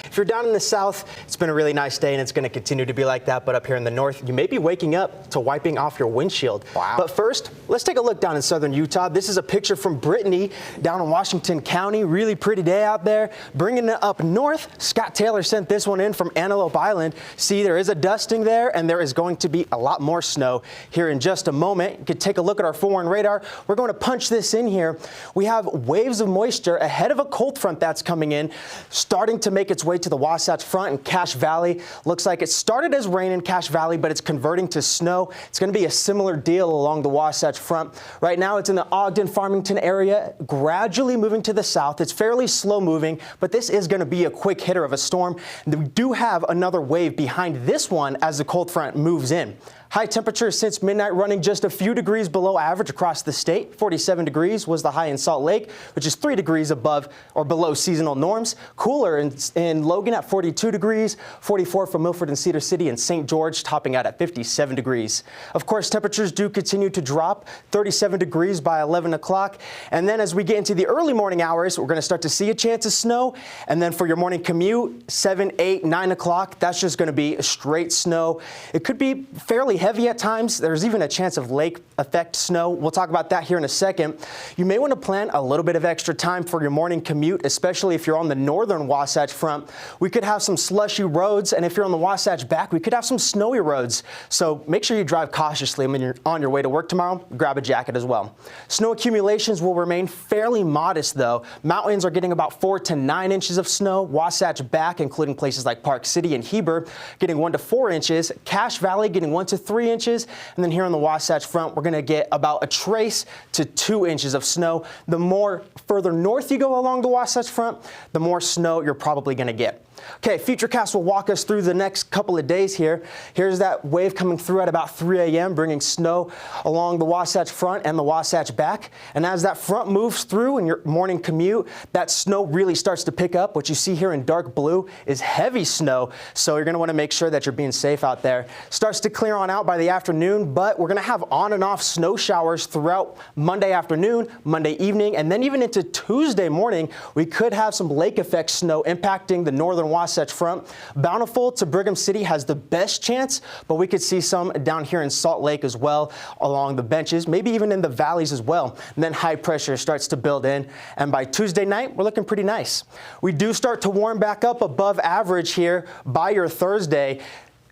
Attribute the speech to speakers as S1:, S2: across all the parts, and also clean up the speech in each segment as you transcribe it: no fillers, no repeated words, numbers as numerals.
S1: If you're down in the south, it's been a really nice day and it's going to continue to be like that. But up here in the north, you may be waking up to wiping off your windshield.
S2: Wow.
S1: But first, let's take a look down in southern Utah. This is a picture from Brittany down in Washington County. Really pretty day out there. Bringing it up north, Scott Taylor sent this one in from Antelope Island. See, there is a dusting there and there is going to be a lot more snow here in just a moment. You could take a look at our forewarn radar. We're going to punch this in here. We have waves of moisture ahead of a cold front that's coming in, starting to make its way to the Wasatch Front and Cache Valley. Looks like it started as rain in Cache Valley, but it's converting to snow. It's going to be a similar deal along the Wasatch Front. Right now, it's in the Ogden-Farmington area, gradually moving to the south. It's fairly slow moving, but this is going to be a quick hitter of a storm. And we do have another wave behind this one as the cold front moves in. High temperatures since midnight running just a few degrees below average across the state. 47 degrees was the high in Salt Lake, which is 3 degrees above or below seasonal norms. Cooler in Logan at 42 degrees, 44 for Milford and Cedar City, and St. George topping out at 57 degrees. Of course, temperatures do continue to drop, 37 degrees by 11 o'clock. And then as we get into the early morning hours, we're going to start to see a chance of snow. And then for your morning commute, 7, 8, 9 o'clock, that's just going to be straight snow. It could be fairly heavy at times. There's even a chance of lake effect snow. We'll talk about that here in a second. You may want to plan a little bit of extra time for your morning commute, especially if you're on the northern Wasatch Front. We could have some slushy roads, and if you're on the Wasatch Back, we could have some snowy roads. So make sure you drive cautiously when you're on your way to work tomorrow. Grab a jacket as well. Snow accumulations will remain fairly modest, though. Mountains are getting about 4 to 9 inches of snow. Wasatch Back, including places like Park City and Heber, getting 1 to 4 inches. Cache Valley getting 1 to 3 inches. And then here on the Wasatch Front, we're going to get about a trace to 2 inches of snow. The more further north you go along the Wasatch Front, the more snow you're probably going to get. Okay, Futurecast will walk us through the next couple of days here. Here's that wave coming through at about 3 a.m., bringing snow along the Wasatch Front and the Wasatch Back. And as that front moves through in your morning commute, that snow really starts to pick up. What you see here in dark blue is heavy snow, so you're going to want to make sure that you're being safe out there. Starts to clear on out by the afternoon, but we're going to have on and off snow showers throughout Monday afternoon, Monday evening, and then even into Tuesday morning. We could have some lake effect snow impacting the northern Wasatch Front. Bountiful to Brigham City has the best chance, but we could see some down here in Salt Lake as well along the benches, maybe even in the valleys as well. And then high pressure starts to build in, and by Tuesday night, we're looking pretty nice. We do start to warm back up above average here by your Thursday.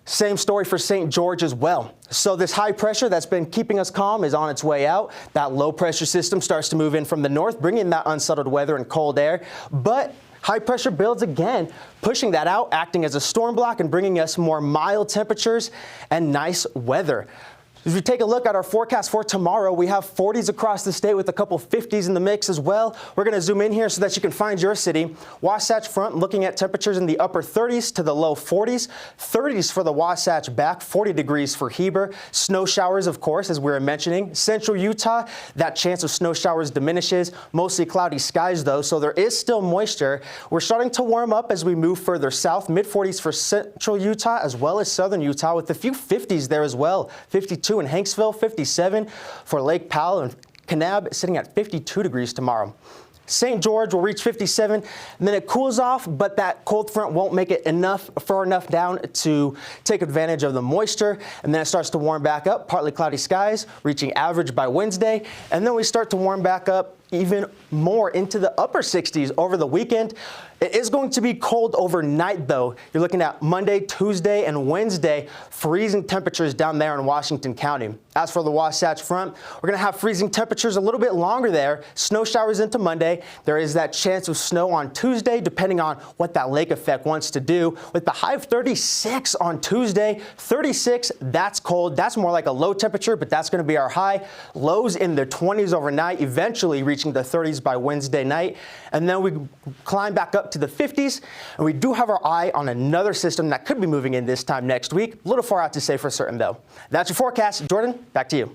S1: Same story for St. George as well. So this high pressure that's been keeping us calm is on its way out. That low pressure system starts to move in from the north, bringing that unsettled weather and cold air. But high pressure builds again, pushing that out, acting as a storm block and bringing us more mild temperatures and nice weather. If you take a look at our forecast for tomorrow, we have 40s across the state with a couple 50s in the mix as well. We're going to zoom in here so that you can find your city. Wasatch Front looking at temperatures in the upper 30s to the low 40s. 30s for the Wasatch Back, 40 degrees for Heber. Snow showers, of course, as we were mentioning. Central Utah, that chance of snow showers diminishes. Mostly cloudy skies, though, so there is still moisture. We're starting to warm up as we move further south. Mid-40s for Central Utah as well as Southern Utah with a few 50s there as well. 52 in Hanksville, 57 for Lake Powell, and Kanab sitting at 52 degrees tomorrow. St. George will reach 57, and then it cools off, but that cold front won't make it far enough down to take advantage of the moisture, and then it starts to warm back up, partly cloudy skies, reaching average by Wednesday, and then we start to warm back up even more into the upper 60s over the weekend. It is going to be cold overnight, though. You're looking at Monday, Tuesday, and Wednesday, freezing temperatures down there in Washington County. As for the Wasatch Front, we're going to have freezing temperatures a little bit longer there. Snow showers into Monday. There is that chance of snow on Tuesday, depending on what that lake effect wants to do. With the high of 36 on Tuesday, 36, that's cold. That's more like a low temperature, but that's going to be our high. Lows in the 20s overnight, eventually reaching the 30s by Wednesday night. And then we climb back up to the 50s, and we do have our eye on another system that could be moving in this time next week. A little far out to say for certain, though. That's your forecast. Jordan, back to you.